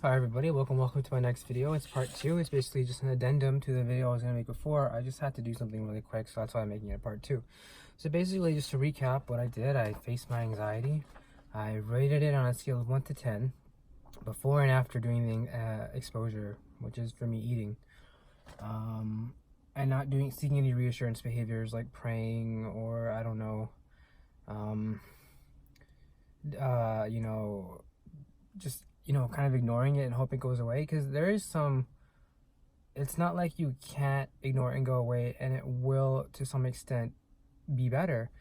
Hi everybody, welcome to my next video. It's part 2. It's basically just an addendum to the video I was going to make before. I just had to do something really quick, so that's why I'm making it part 2. So basically, just to recap what I did, I faced my anxiety. I rated it on a scale of 1 to 10 before and after doing the exposure, which is for me eating, and not seeking any reassurance behaviors like praying or I don't know, just kind of ignoring it and hope it goes away, because there is it's not like you can't ignore it and go away, and it will to some extent be better,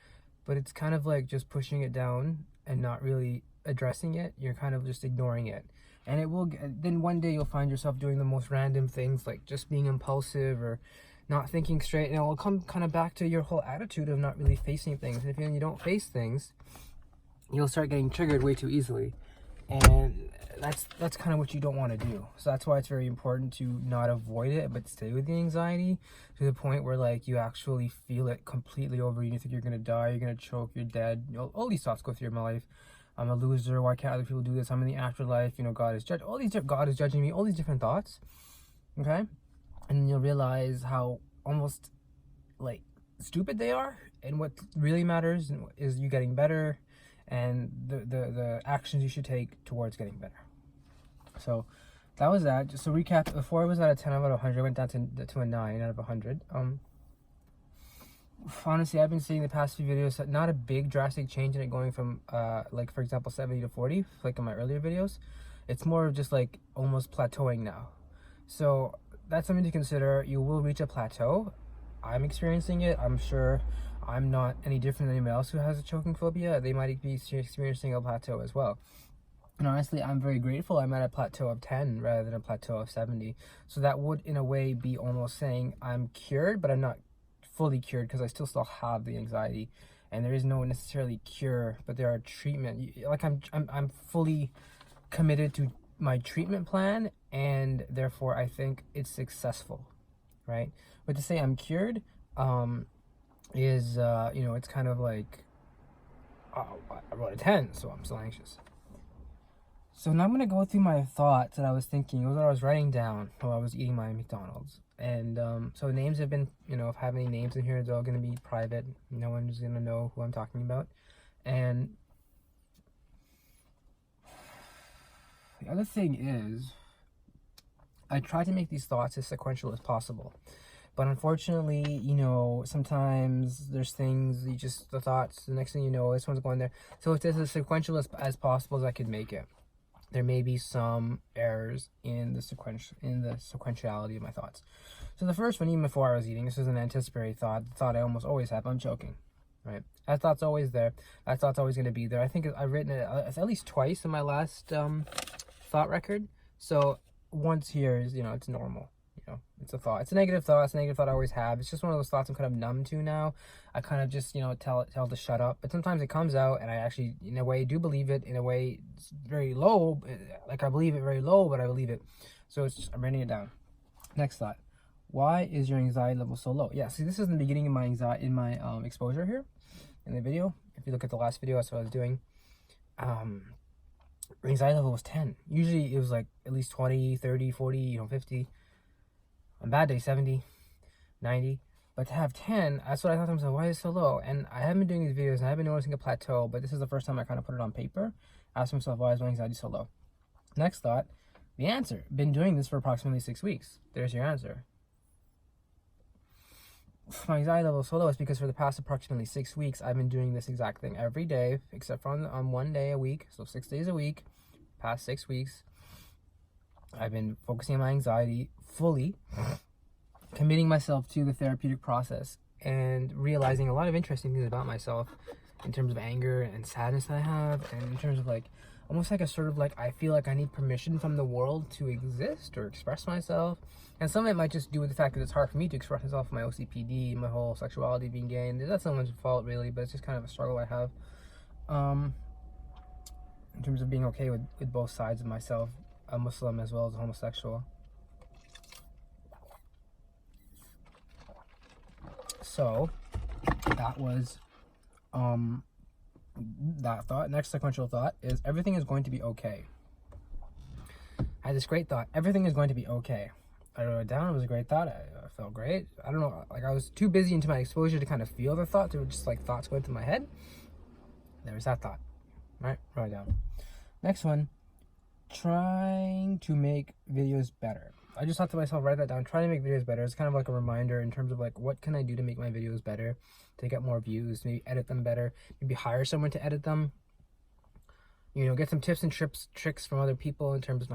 but it's kind of like just pushing it down and not really addressing it. You're kind of just ignoring it, and it will then one day you'll find yourself doing the most random things, like just being impulsive or not thinking straight, and it will come kind of back to your whole attitude of not really facing things. And if you don't face things, you'll start getting triggered way too easily, and that's kind of what you don't want to do. So that's why it's very important to not avoid it, but stay with the anxiety to the point where like you actually feel it completely over you. You think you're gonna die, you're gonna choke, you're dead. All these thoughts go through my life. I'm a loser. Why can't other people do this? I'm in the afterlife. God is God is judging me. All these different thoughts. Okay, and then you'll realize how almost like stupid they are, and what really matters is you getting better and the actions you should take towards getting better. So that was that. Just to recap, before I was at a 10 out of 100, I went down to a 9 out of 100. Honestly, I've been seeing the past few videos that not a big drastic change in it, going from like for example 70 to 40 like in my earlier videos. It's more of just like almost plateauing now. So that's something to consider. You will reach a plateau. I'm experiencing it. I'm sure I'm not any different than anyone else who has a choking phobia. They might be experiencing a plateau as well. And honestly, I'm very grateful I'm at a plateau of 10 rather than a plateau of 70. So that would, in a way, be almost saying I'm cured, but I'm not fully cured, because I still have the anxiety. And there is no necessarily cure, but there are treatment. Like I'm fully committed to my treatment plan, and therefore I think it's successful, right? But to say I'm cured, is it's kind of like I wrote a 10, so I'm still anxious. So now I'm gonna go through my thoughts that I was thinking, what I was writing down while I was eating my McDonald's. And so names have been, if I have any names in here, they're all gonna be private. No one's gonna know who I'm talking about. And the other thing is, I try to make these thoughts as sequential as possible. But unfortunately, sometimes there's things, the thoughts, the next thing you know, this one's going there. So it's as sequential as possible as I could make it. There may be some errors in the sequentiality of my thoughts. So the first one, even before I was eating, this is an anticipatory thought, the thought I almost always have: I'm choking, right? That thought's always there. That thought's always going to be there. I think I've written it at least twice in my last thought record. So once here is, it's normal. It's a thought. It's a negative thought. It's a negative thought I always have. It's just one of those thoughts I'm kind of numb to now. I kind of just, tell it to shut up. But sometimes it comes out, and I actually, in a way, do believe it. In a way, it's very low. Like, I believe it very low, but I believe it. So I'm writing it down. Next thought. Why is your anxiety level so low? Yeah, see, this is in the beginning of my exposure here in the video. If you look at the last video, that's what I was doing. Anxiety level was 10. Usually, it was like at least 20, 30, 40, 50. On bad day, 70, 90. But to have 10, that's what I thought to myself, why is it so low? And I haven't been doing these videos, and I have been noticing a plateau, but this is the first time I kind of put it on paper. Ask myself, why is my anxiety so low? Next thought, the answer. Been doing this for approximately 6 weeks. There's your answer. My anxiety level is so low is because for the past approximately 6 weeks, I've been doing this exact thing every day, except for on 1 day a week, so 6 days a week. Past 6 weeks, I've been focusing on my anxiety fully, committing myself to the therapeutic process, and realizing a lot of interesting things about myself in terms of anger and sadness that I have, and in terms of like almost like a sort of like I feel like I need permission from the world to exist or express myself. And some of it might just do with the fact that it's hard for me to express myself, my OCPD, my whole sexuality being gay, and that's someone's fault really, but it's just kind of a struggle I have in terms of being okay with both sides of myself, a Muslim as well as a homosexual. So that was that thought. Next sequential thought is everything is going to be okay. I had this great thought. Everything is going to be okay. I wrote it down. It was a great thought. I felt great. I don't know. Like, I was too busy into my exposure to kind of feel the thoughts. They were just like thoughts going through my head. There was that thought. Right? Write it down. Next one. Trying to make videos better. I just thought to myself, write that down. Trying to make videos better. It's kind of like a reminder in terms of like, what can I do to make my videos better, to get more views, maybe edit them better, maybe hire someone to edit them. You know, get some tips and tricks from other people in terms of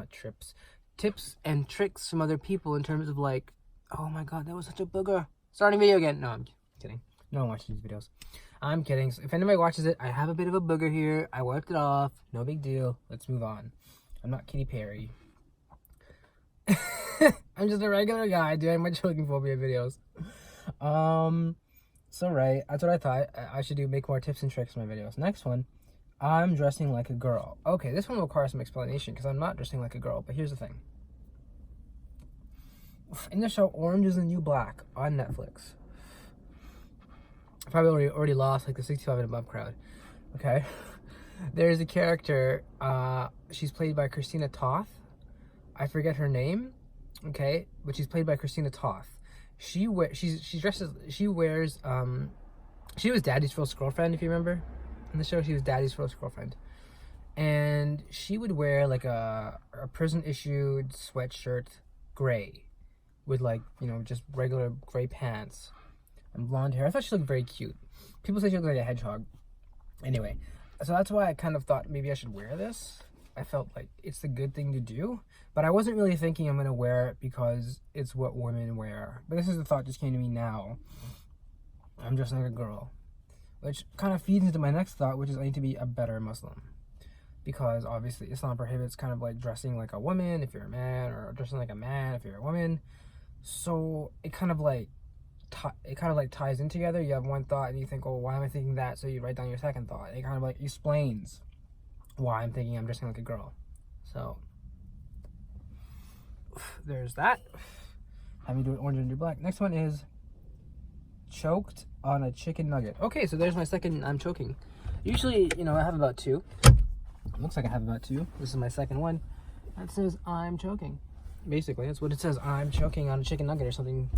tips and tricks from other people in terms of like, oh my god, that was such a booger. Starting video again. No, I'm kidding. No one watches these videos. I'm kidding. So if anybody watches it, I have a bit of a booger here. I wiped it off. No big deal. Let's move on. I'm not Katy Perry. I'm just a regular guy doing my choking phobia videos. So right, that's what I thought I should do, make more tips and tricks in my videos. Next one, I'm dressing like a girl. Okay, this one will require some explanation because I'm not dressing like a girl, but here's the thing. In the show Orange is the New Black on Netflix, I probably already lost like the 65 and above crowd. Okay, there's a character, she's played by Christina Toth. I forget her name, okay, but she's played by Christina Toth. She was Daddy's first girlfriend, if you remember. In the show, she was Daddy's first girlfriend. And she would wear like a prison-issued sweatshirt, gray, with like, you know, just regular gray pants and blonde hair. I thought she looked very cute. People say she looked like a hedgehog. Anyway, so that's why I kind of thought maybe I should wear this. I felt like it's the good thing to do, but I wasn't really thinking I'm gonna wear it because it's what women wear. But this is the thought just came to me now. I'm dressing like a girl, which kind of feeds into my next thought, which is I need to be a better Muslim, because obviously Islam prohibits kind of like dressing like a woman if you're a man, or dressing like a man if you're a woman. So it kind of like ties in together. You have one thought and you think, oh, why am I thinking that? So you write down your second thought. It kind of like explains why I'm thinking I'm dressing like a girl. So there's that. Have me do Orange and do Black. Next one is choked on a chicken nugget. Okay, so there's my second I'm choking. Usually, you know, I have about two. It looks like I have about two. This is my second one. That says I'm choking. Basically, that's what it says. I'm choking on a chicken nugget or something,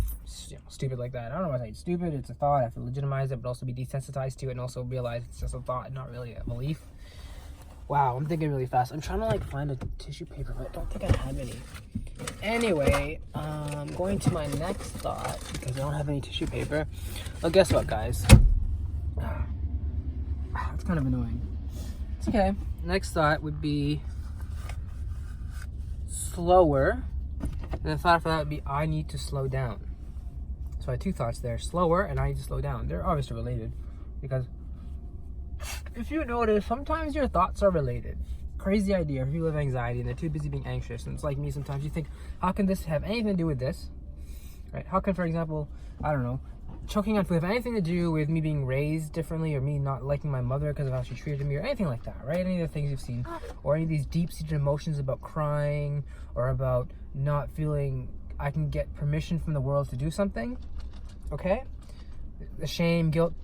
you know, stupid like that. I don't know why it's stupid. It's a thought. I have to legitimize it, but also be desensitized to it, and also realize it's just a thought, not really a belief. Wow, I'm thinking really fast. I'm trying to like find a tissue paper, but I don't think I have any. Anyway, I'm going to my next thought because I don't have any tissue paper. Well, guess what, guys? It's kind of annoying. It's okay. Next thought would be slower. And the thought for that would be I need to slow down. So I had two thoughts there. Slower and I need to slow down. They're obviously related because if you notice, sometimes your thoughts are related. Crazy idea. If you have anxiety and they're too busy being anxious, and it's like me sometimes, you think, how can this have anything to do with this? Right? How can, for example, I don't know, choking on food have anything to do with me being raised differently, or me not liking my mother because of how she treated me, or anything like that, right? Any of the things you've seen, or any of these deep-seated emotions about crying, or about not feeling I can get permission from the world to do something, okay? The shame, guilt.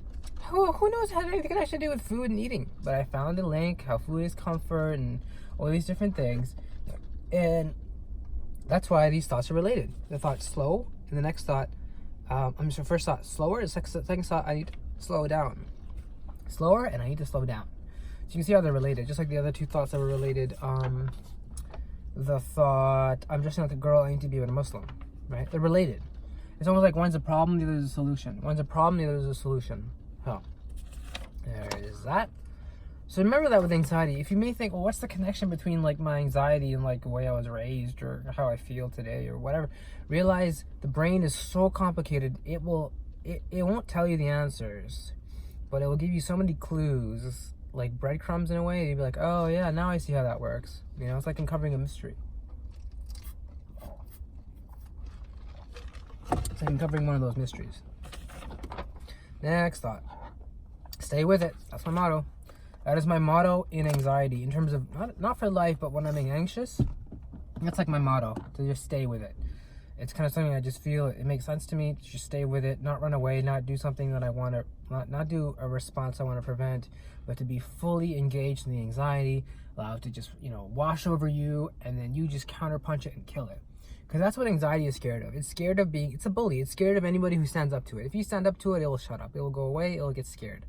Who knows how anything can actually do with food and eating? But I found a link, how food is comfort, and all these different things. And that's why these thoughts are related. The thought slow, and the next thought, first thought slower, the second thought I need to slow down. Slower, and I need to slow down. So you can see how they're related, just like the other two thoughts that were related. The thought, I'm dressing like a girl, I need to be with a Muslim, right? They're related. It's almost like one's a problem, the other is a solution. One's a problem, the other is a solution. Oh, there is that. So remember that with anxiety. If you may think, well, what's the connection between like my anxiety and like the way I was raised or how I feel today or whatever, realize the brain is so complicated. It won't tell you the answers, but it will give you so many clues, like breadcrumbs in a way. You'd be like, oh yeah, now I see how that works. You know, it's like uncovering a mystery. It's like uncovering one of those mysteries. Next thought. Stay with it. That's my motto. That is my motto in anxiety. In terms of, not for life, but when I'm being anxious, that's like my motto, to just stay with it. It's kind of something I just feel, it makes sense to me to just stay with it, not run away, not do something that I want to, not do a response I want to prevent, but to be fully engaged in the anxiety, allow it to just, wash over you, and then you just counterpunch it and kill it. Because that's what anxiety is scared of. It's scared of it's a bully. It's scared of anybody who stands up to it. If you stand up to it, it will shut up. It will go away. It will get scared.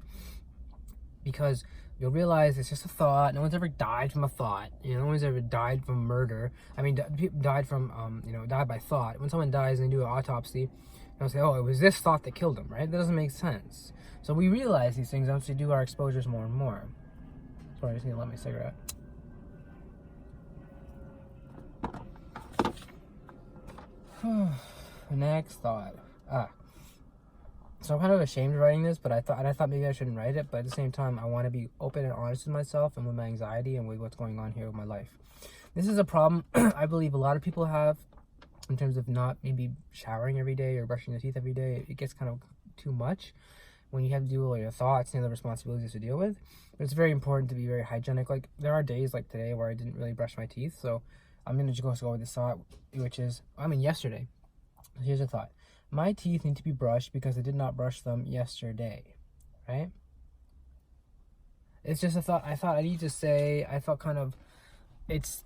Because you'll realize it's just a thought. No one's ever died from a thought. No one's ever died from murder. I mean, people died from, died by thought. When someone dies and they do an autopsy, they'll say, oh, it was this thought that killed them, right? That doesn't make sense. So we realize these things once we do our exposures more and more. Sorry, I just need to light my cigarette. Next thought. So I'm kind of ashamed of writing this, but I thought maybe I shouldn't write it. But at the same time, I want to be open and honest with myself and with my anxiety and with what's going on here with my life. This is a problem I believe a lot of people have in terms of not maybe showering every day or brushing their teeth every day. It gets kind of too much when you have to deal with all your thoughts and other responsibilities to deal with. But it's very important to be very hygienic. Like, there are days like today where I didn't really brush my teeth, so I'm going to just go with this thought, which is, yesterday. Here's a thought. My teeth need to be brushed because I did not brush them yesterday, right? It's just a thought. I thought I need to say, I felt kind of, it's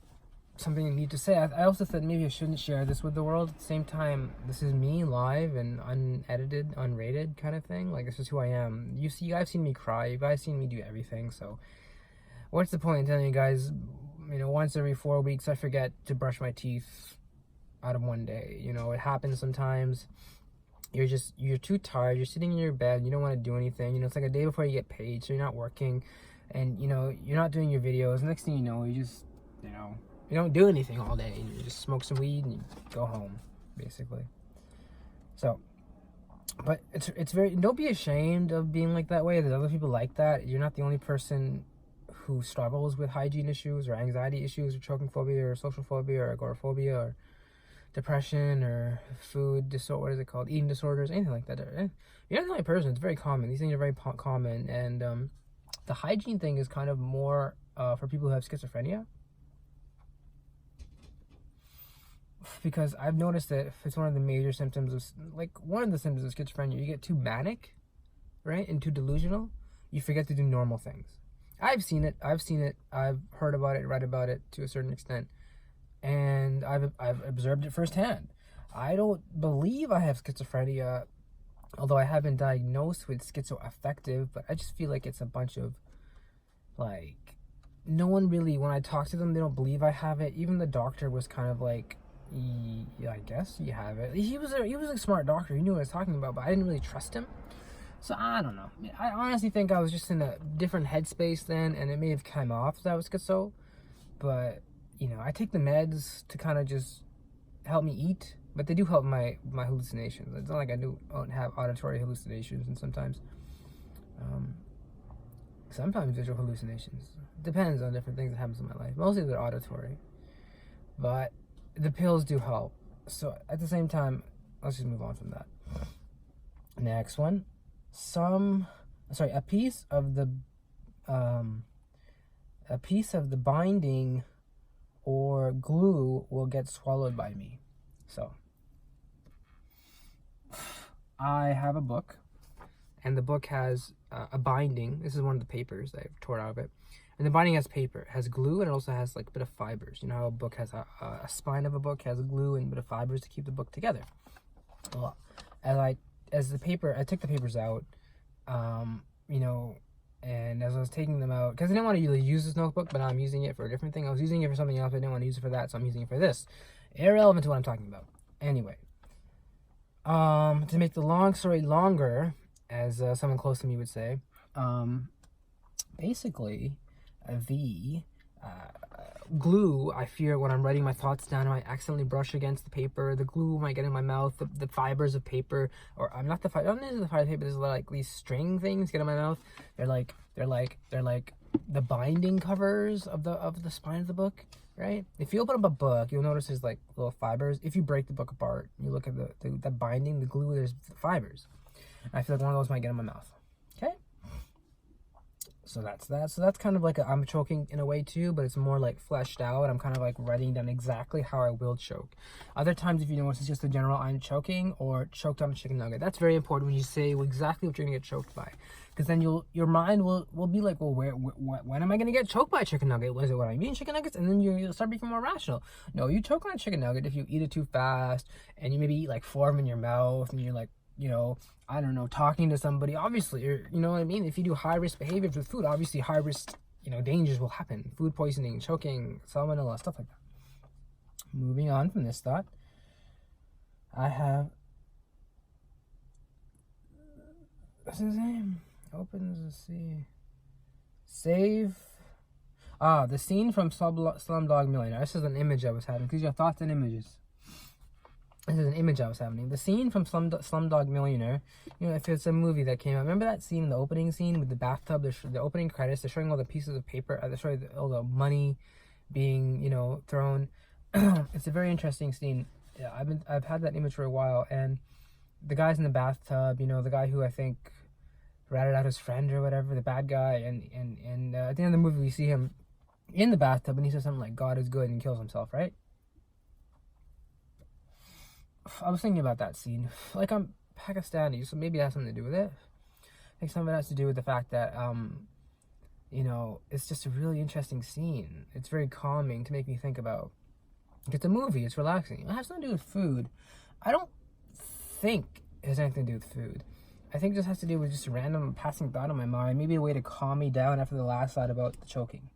something I need to say. I also thought maybe I shouldn't share this with the world. At the same time, this is me live and unedited, unrated kind of thing. Like, this is who I am. You guys seen me cry. You guys seen me do everything. So what's the point in telling you guys, once every 4 weeks, I forget to brush my teeth out of one day. It happens sometimes. You're too tired. You're sitting in your bed. You don't want to do anything. It's like a day before you get paid, so you're not working, and you're not doing your videos. Next thing you know, you just you don't do anything all day. You just smoke some weed and you go home, basically. So, but it's very, don't be ashamed of being like that way. There's other people like that. You're not the only person who struggles with hygiene issues or anxiety issues or choking phobia or social phobia or agoraphobia or depression or food disorder, what is it called, eating disorders, anything like that. You're not the only person. It's very common. These things are very common, and the hygiene thing is kind of more for people who have schizophrenia, because I've noticed that it's one of the major symptoms of, one of the symptoms of schizophrenia. You get too manic, right, and too delusional. You forget to do normal things. I've seen it. I've heard about it, read about it to a certain extent. And I've observed it firsthand. I don't believe I have schizophrenia, although I have been diagnosed with schizoaffective, but I just feel like it's a bunch of, no one really, when I talk to them, they don't believe I have it. Even the doctor was kind of like, yeah, I guess you have it. He was a smart doctor. He knew what I was talking about, but I didn't really trust him. So I don't know. I honestly think I was just in a different headspace then, and it may have come off that I was schizo, but I take the meds to kind of just help me eat, but they do help my hallucinations. It's not like I don't have auditory hallucinations, and sometimes visual hallucinations. Depends on different things that happens in my life. Mostly they're auditory, but the pills do help. So at the same time, let's just move on from that. Next one, a piece of the binding or glue will get swallowed by me. So I have a book, and the book has a binding. This is one of the papers that I've torn out of it, and the binding has paper, it has glue, and it also has a bit of fibers. You know how a book has a spine of a book has glue and a bit of fibers to keep the book together. Well, I took the papers out, and as I was taking them out, because I didn't want to really use this notebook, but now I'm using it for a different thing. I was using it for something else, but I didn't want to use it for that, so I'm using it for this. Irrelevant to what I'm talking about. Anyway, to make the long story longer, as someone close to me would say, basically, the glue, I fear when I'm writing my thoughts down, I might accidentally brush against the paper. The glue might get in my mouth. The fibers of paper, or I'm not the fiber. I don't know the fiber of paper. There's like these string things get in my mouth. They're like the binding covers of the spine of the book, right? If you open up a book, you'll notice there's like little fibers. If you break the book apart, you look at the binding, the glue. There's fibers. And I feel like one of those might get in my mouth. Okay. So that's that. So that's kind of like I'm choking in a way too, but it's more like fleshed out. I'm kind of like writing down exactly how I will choke. Other times, if you notice, it's just a general I'm choking or choked on a chicken nugget. That's very important when you say exactly what you're gonna get choked by, because then your mind will be like, well, when am I gonna get choked by a chicken nugget? Was it when I'm eating chicken nuggets? And then you'll start becoming more rational. No, you choke on a chicken nugget if you eat it too fast, and you maybe eat like 4 of them in your mouth, and you're like, I don't know, talking to somebody, obviously, or, you know what I mean? If you do high risk behaviors with food, obviously high risk, dangers will happen. Food poisoning, choking, salmonella, stuff like that. Moving on from this thought, I have, what's his name? Opens the sea. Save. The scene from Slumdog Millionaire. This is an image I was having, because your thoughts and images. This is an image I was having. The scene from Slumdog Millionaire, if it's a movie that came out, remember that scene, the opening scene with the bathtub, the opening credits, they're showing all the pieces of paper, they're showing all the money being, thrown. It's a very interesting scene. Yeah, I've had that image for a while, and the guy's in the bathtub, the guy who I think ratted out his friend or whatever, the bad guy, and at the end of the movie we see him in the bathtub, and he says something like, God is good, and kills himself, right? I was thinking about that scene. Like, I'm Pakistani, so maybe it has something to do with it. I think some of it has to do with the fact that, it's just a really interesting scene. It's very calming to make me think about. It's a movie, it's relaxing. It has nothing to do with food. I don't think it has anything to do with food. I think it just has to do with just a random passing thought in my mind. Maybe a way to calm me down after the last thought about the choking.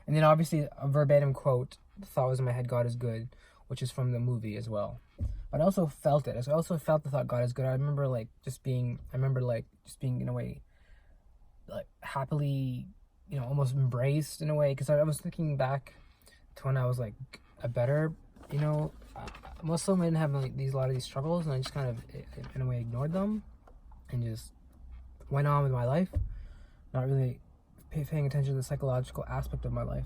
And then obviously a verbatim quote, the thought was in my head, God is good, which is from the movie as well. But I also felt it. I also felt the thought, God is good. I remember just being in a way, like happily, almost embraced in a way. Because I was thinking back to when I was like a better, Muslim. I didn't have a lot of these struggles, and I just kind of, in a way, ignored them and just went on with my life, not really paying attention to the psychological aspect of my life.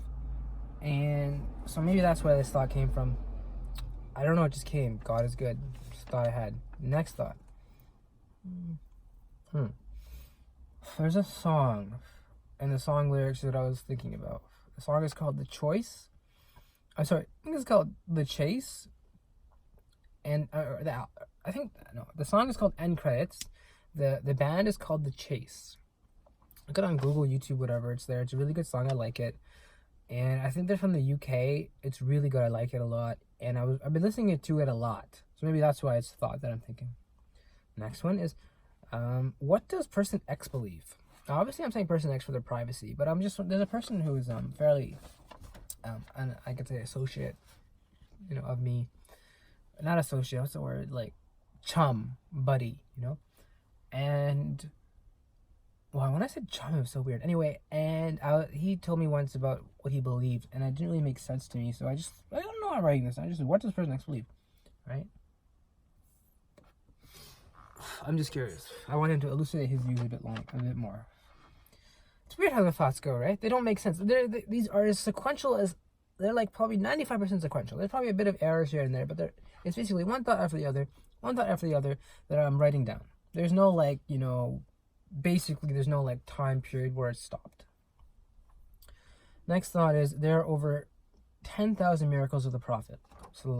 And so maybe that's where this thought came from. I don't know, it just came. God is good. Just thought I had. Next thought. There's a song, and the song lyrics that I was thinking about. The song is called The Choice. I think it's called The Chase. And the song is called End Credits. The band is called The Chase. Look it on Google, YouTube, whatever. It's there. It's a really good song. I like it. And I think they're from the UK. It's really good. I like it a lot. And I've been listening to it a lot. So maybe that's why it's the thought that I'm thinking. Next one is, what does person X believe? Now, obviously I'm saying person X for their privacy, but there's a person who is fairly, and I could say associate, of me. Not associate, what's the word? Like, chum, buddy, And, well, when I said chum, it was so weird. Anyway, and he told me once about what he believed, and it didn't really make sense to me, so I don't know how I'm writing this. I just said, what does person X believe? Right? I'm just curious. I want him to elucidate his views a bit more. It's weird how the thoughts go, right? They don't make sense. These are as sequential as, they're like probably 95% sequential. There's probably a bit of errors here and there, but it's basically one thought after the other that I'm writing down. There's no basically there's no time period where it stopped. Next thought is, there are over 10,000 miracles of the Prophet. So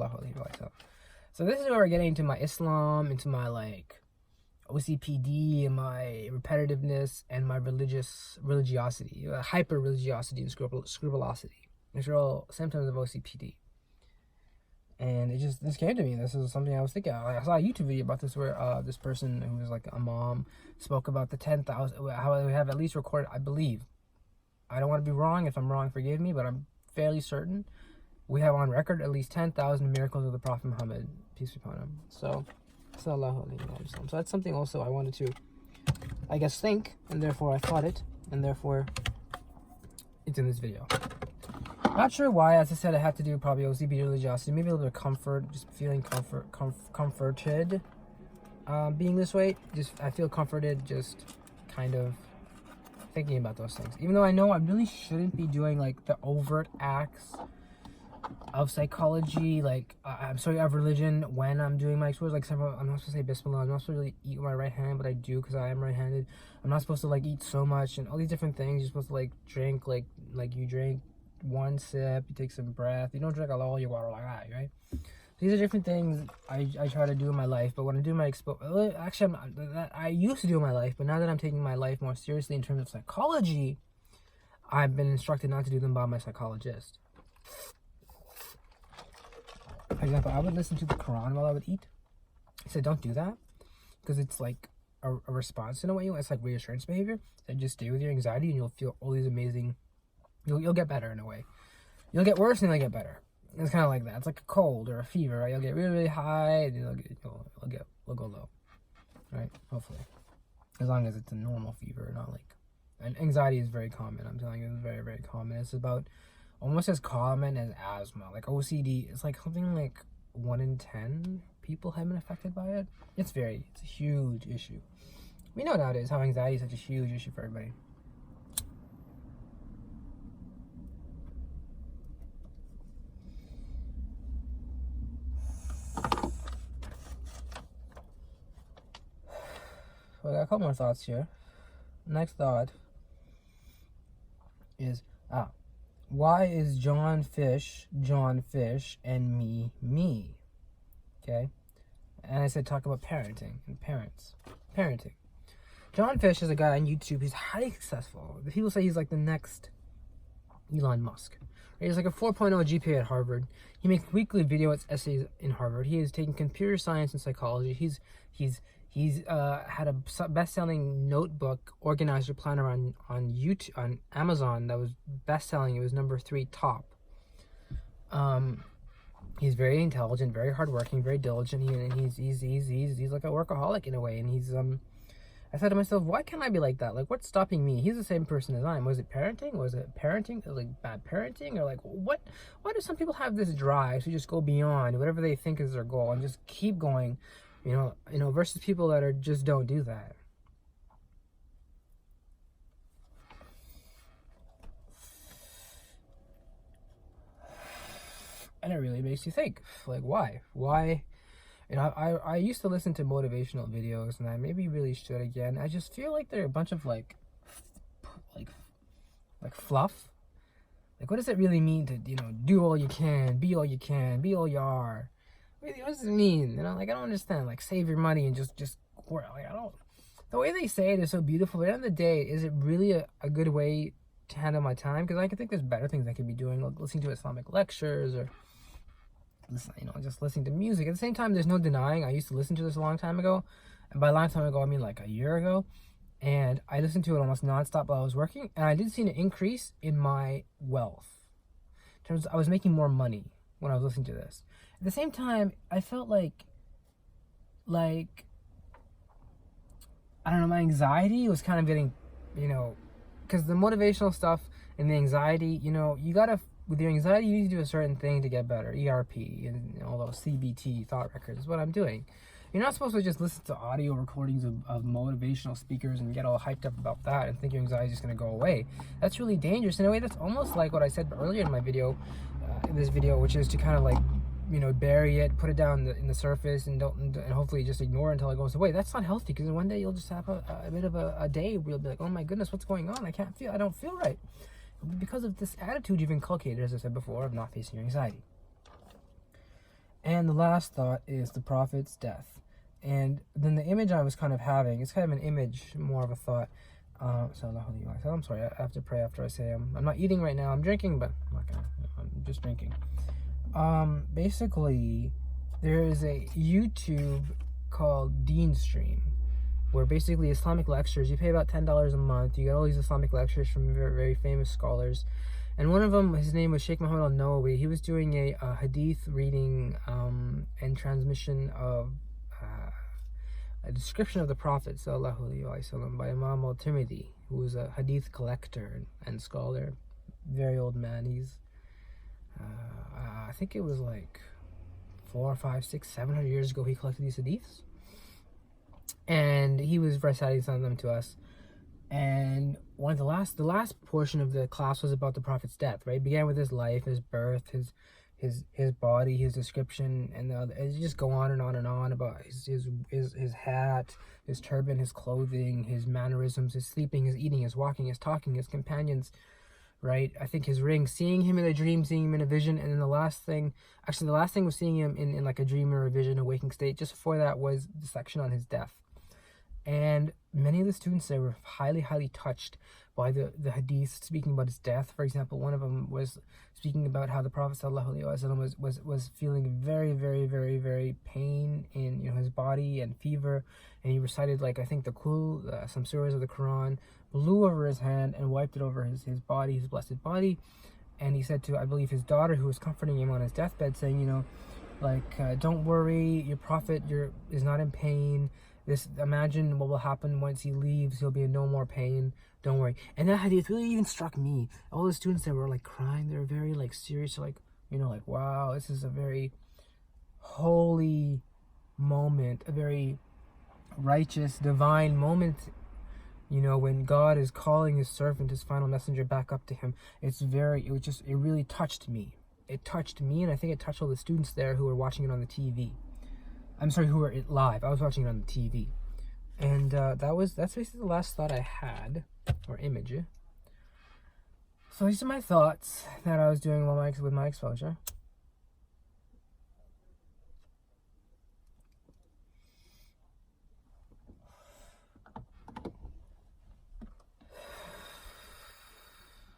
this is where we're getting into my Islam, into my OCPD, and my repetitiveness, and my religiosity, hyper religiosity and scrupulosity. These are all symptoms of OCPD. And this came to me. This is something I was thinking. I saw a YouTube video about this where this person who was like a mom spoke about the 10,000, how we have at least recorded, I believe. I don't want to be wrong. If I'm wrong, forgive me, but I'm fairly certain we have on record at least 10,000 miracles of the Prophet Muhammad, peace be upon him. So that's something also I wanted to, I guess, think, and therefore I thought it, and therefore it's in this video. Not sure why. As I said, I have to do probably OCPD, religiosity, maybe a little bit of comfort, just feeling comforted being this way. I feel comforted just kind of thinking about those things. Even though I know I really shouldn't be doing the overt acts of psychology, like I'm sorry, of religion when I'm doing my exposure. Like several, I'm not supposed to say bismillah. I'm not supposed to really eat with my right hand, but I do because I am right-handed. I'm not supposed to like eat so much and all these different things. You're supposed to like drink like you drink one sip, you take some breath. You don't drink all your water like that, right? These are different things I try to do in my life, but when I do my actually that I used to do in my life, but now that I'm taking my life more seriously in terms of psychology, I've been instructed not to do them by my psychologist. For example, I would listen to the Quran while I would eat. He said, don't do that because it's like a response in a way. It's like reassurance behavior. So just stay with your anxiety and you'll feel all these amazing. You'll get better in a way. You'll get worse and you'll get better. It's kind of like that. It's like a cold or a fever, right? You'll get really, really high and you'll go low, right? Hopefully, as long as it's a normal fever, not like. And anxiety is very common. I'm telling you, it's very, very common. It's about almost as common as asthma. Like OCD, it's like something like 1 in 10 people have been affected by it. It's a huge issue. We know nowadays how anxiety is such a huge issue for everybody. So I got a couple more thoughts here. Next thought is why is John Fish and me? Okay? And I said talk about parenting and parents. Parenting. John Fish is a guy on YouTube. He's highly successful. People say he's like the next Elon Musk. He's like a 4.0 GPA at Harvard. He makes weekly video essays in Harvard. He is taking computer science and psychology. He's had a best-selling notebook organizer planner on YouTube, on Amazon, that was best-selling. It was number 3 top. He's very intelligent, very hardworking, very diligent. He's like a workaholic in a way. And I said to myself, why can't I be like that? Like, what's stopping me? He's the same person as I am. Was it parenting? Like bad parenting? Or like, what? Why do some people have this drive to just go beyond whatever they think is their goal and just keep going? You know, versus people that just don't do that. And it really makes you think, like, why? I used to listen to motivational videos, and I maybe really should again. I just feel like they're a bunch of like fluff. Like, what does it really mean to, do all you can, be all you are? What does it mean? Like, I don't understand. Like, save your money and just work. Like, I don't. The way they say it is so beautiful. But at the end of the day, is it really a good way to handle my time? Because I think there's better things I could be doing, like listening to Islamic lectures or just listening to music. At the same time, there's no denying I used to listen to this a long time ago. And by a long time ago, I mean like a year ago. And I listened to it almost nonstop while I was working. And I did see an increase in my wealth. In terms of, I was making more money when I was listening to this. At the same time, I felt like I don't know, my anxiety was kind of getting, because the motivational stuff and the anxiety, you gotta, with your anxiety, you need to do a certain thing to get better. ERP and all those CBT thought records is what I'm doing. You're not supposed to just listen to audio recordings of motivational speakers and get all hyped up about that and think your anxiety is just going to go away. That's really dangerous. In a way, that's almost like what I said earlier in my video, which is to kind of like, bury it, put it down in the surface, and hopefully just ignore it until it goes away. That's not healthy, because one day you'll just have a bit of a day where you'll be like, oh my goodness, what's going on? I don't feel right. Because of this attitude you've inculcated, as I said before, of not facing your anxiety. And the last thought is the prophet's death. And then the image I was kind of having, it's kind of an image, more of a thought. I'm sorry, I have to pray after I say I'm not eating right now. I'm drinking, but I'm just drinking. Basically, there is a YouTube called Dean Stream, where basically Islamic lectures, you pay about $10 a month, you get all these Islamic lectures from very, very famous scholars. And one of them, his name was Sheikh Muhammad al-Nawawi. He was doing a hadith reading and transmission of a description of the Prophet sallallahu alaihi wasallam by Imam al-Tirmidhi, who was a hadith collector and scholar, very old man. He's I think it was like 400, 500, 600, 700 years ago he collected these hadiths, and he was reciting some of them to us. And one of the last portion of the class was about the Prophet's death, right? It began with his life, his birth, his his body, his description, and you just go on and on and on about his hat, his turban, his clothing, his mannerisms, his sleeping, his eating, his walking, his talking, his companions, right? I think his ring, seeing him in a dream, seeing him in a vision, and then the last thing was seeing him in like a dream or a vision, a waking state. Just before that was the section on his death. And many of the students there were highly, highly touched by the hadith speaking about his death. For example, one of them was speaking about how the Prophet ﷺ was feeling very, very, very, very pain in his body and fever, and he recited, like, I think the Kul, some surahs of the Quran, blew over his hand and wiped it over his body, his blessed body. And he said to, I believe, his daughter, who was comforting him on his deathbed, saying, don't worry, your Prophet is not in pain. Imagine what will happen once he leaves. He'll be in no more pain. Don't worry. And that hadith really even struck me. All the students that were like crying, they were very like serious, like wow, this is a very holy moment, a very righteous, divine moment. When God is calling his servant, his final messenger, back up to him. It really touched me. It touched me, and I think it touched all the students there who were watching it on the TV. I'm sorry, who were it live. I was watching it on the TV. And that's basically the last thought I had, or image. So these are my thoughts that I was doing with my exposure.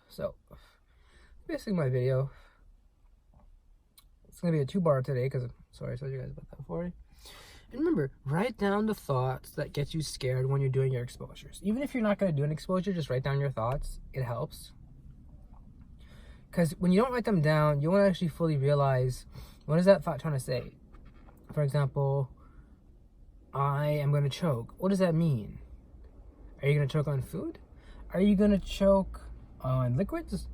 So, basically my video. It's going to be a 2-bar today because, sorry, I told you guys about that before. And remember, write down the thoughts that get you scared when you're doing your exposures. Even if you're not going to do an exposure, just write down your thoughts. It helps. Because when you don't write them down, you won't actually fully realize, what is that thought trying to say? For example, I am going to choke. What does that mean? Are you going to choke on food? Are you going to choke on liquids?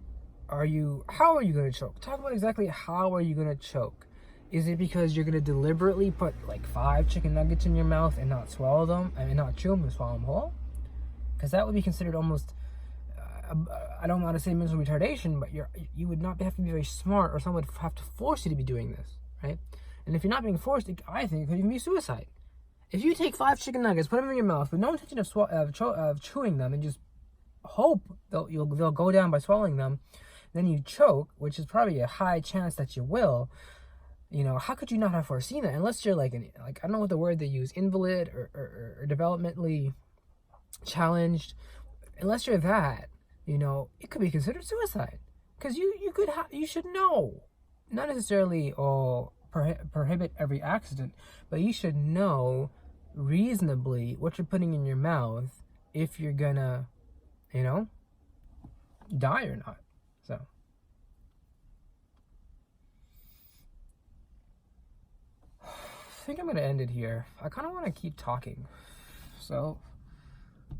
How are you going to choke? Talk about exactly how are you going to choke. Is it because you're going to deliberately put like 5 chicken nuggets in your mouth and not swallow them? I mean, not chew them and swallow them whole? Because that would be considered almost, I don't want to say mental retardation, but you would not have to be very smart, or someone would have to force you to be doing this, right? And if you're not being forced, I think it could even be suicide. If you take 5 chicken nuggets, put them in your mouth with no intention of chewing them, and just hope they'll go down by swallowing them, then you choke, which is probably a high chance that you will. How could you not have foreseen that? Unless you're like I don't know what the word they use, invalid or developmentally challenged. Unless you're that, it could be considered suicide. Because you should know, not necessarily prohibit every accident, but you should know reasonably what you're putting in your mouth if you're gonna, die or not. So. I think I'm going to end it here. I kind of want to keep talking. So,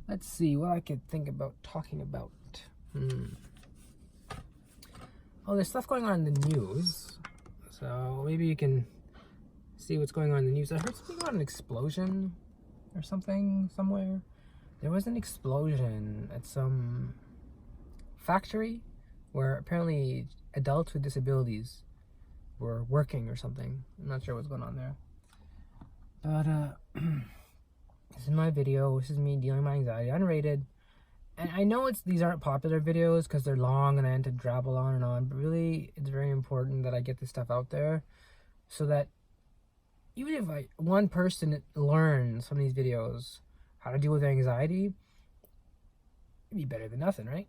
let's see what I could think about talking about. Oh, there's stuff going on in the news. So, maybe you can see what's going on in the news. I heard something about an explosion or something somewhere. There was an explosion at some factory where apparently adults with disabilities were working or something. I'm not sure what's going on there. But, this is my video. This is me dealing with my anxiety, unrated. And I know these aren't popular videos because they're long and I tend to drabble on and on. But really, it's very important that I get this stuff out there so that even if one person learns from these videos how to deal with their anxiety, it'd be better than nothing, right?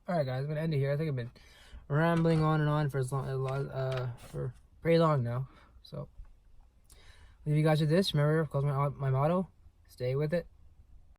Alright guys, I'm going to end it here. I think I've been rambling on and on for very long now. So, leave you guys with this. Remember, of course, my motto, stay with it.